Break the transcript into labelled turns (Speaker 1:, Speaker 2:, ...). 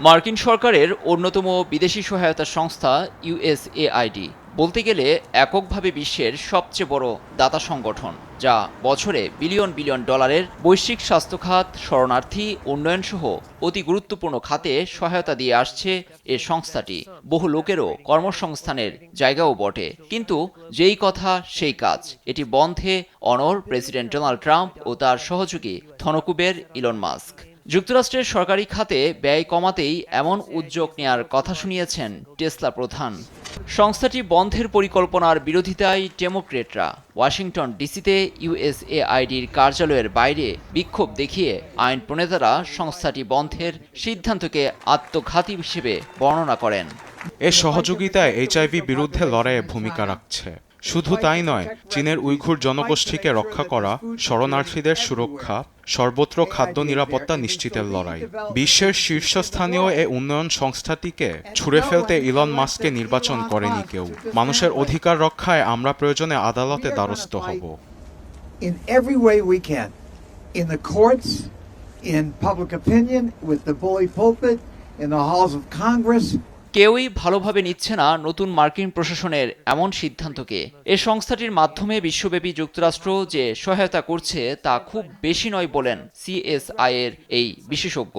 Speaker 1: মার্কিন সরকারের অন্যতম বিদেশি সহায়তা সংস্থা ইউএসএআইডি বলতে গেলে এককভাবে বিশ্বের সবচেয়ে বড় দাতা সংগঠন, যা বছরে বিলিয়ন বিলিয়ন ডলারের বৈশ্বিক স্বাস্থ্য খাত, শরণার্থী উন্নয়ন সহ অতি গুরুত্বপূর্ণ খাতে সহায়তা দিয়ে আসছে এ সংস্থাটি। বহু লোকেরও কর্মসংস্থানের জায়গাও বটে। কিন্তু যেই কথা সেই কাজ, এটি বন্ধে অনড় প্রেসিডেন্ট ডোনাল্ড ট্রাম্প ও তার সহযোগী ধনকুবের ইলন মাস্ক। যুক্তরাষ্ট্রের সরকারি খাতে ব্যয় কমাতেই এমন উদ্যোগ নেয়ার কথা শুনিয়েছেন টেসলা প্রধান। সংস্থাটি বন্ধের পরিকল্পনার বিরোধিতায় ডেমোক্রেটরা ওয়াশিংটন ডিসিতে ইউএসএআইডির কার্যালয়ের বাইরে বিক্ষোভ দেখিয়ে আইন প্রণেতারা সংস্থাটি বন্ধের সিদ্ধান্তকে আত্মঘাতী হিসেবে বর্ণনা করেন।
Speaker 2: এ সহযোগিতায় এইচআইভি বিরুদ্ধে লড়াইয়ে ভূমিকা রাখছে। শুধু তাই নয়, চীনের উইঘুর জনগোষ্ঠীকে রক্ষা করা, শরণার্থীদের সুরক্ষা, সর্বত্র খাদ্য নিরাপত্তা নিশ্চিতের লড়াই। বিশ্বের শীর্ষস্থানীয় এ উন্নয়ন সংস্থাটিকে ছুঁড়ে ফেলতে ইলন মাস্ককে নির্বাচন করেনি কেউ। মানুষের অধিকার রক্ষায় আমরা প্রয়োজনে আদালতে দ্বারস্থ হব।
Speaker 3: In every way we can, in the courts, in public opinion, with the bully pulpit, in the halls of Congress.
Speaker 1: কেউই ভালোভাবে নিচ্ছে না নতুন মার্কিন প্রশাসনের এমন সিদ্ধান্তকে। এ সংস্থাটির মাধ্যমে বিশ্বব্যাপী যুক্তরাষ্ট্র যে সহায়তা করছে তা খুব বেশি নয় বলেন সিএসআই এর এই বিশেষজ্ঞ।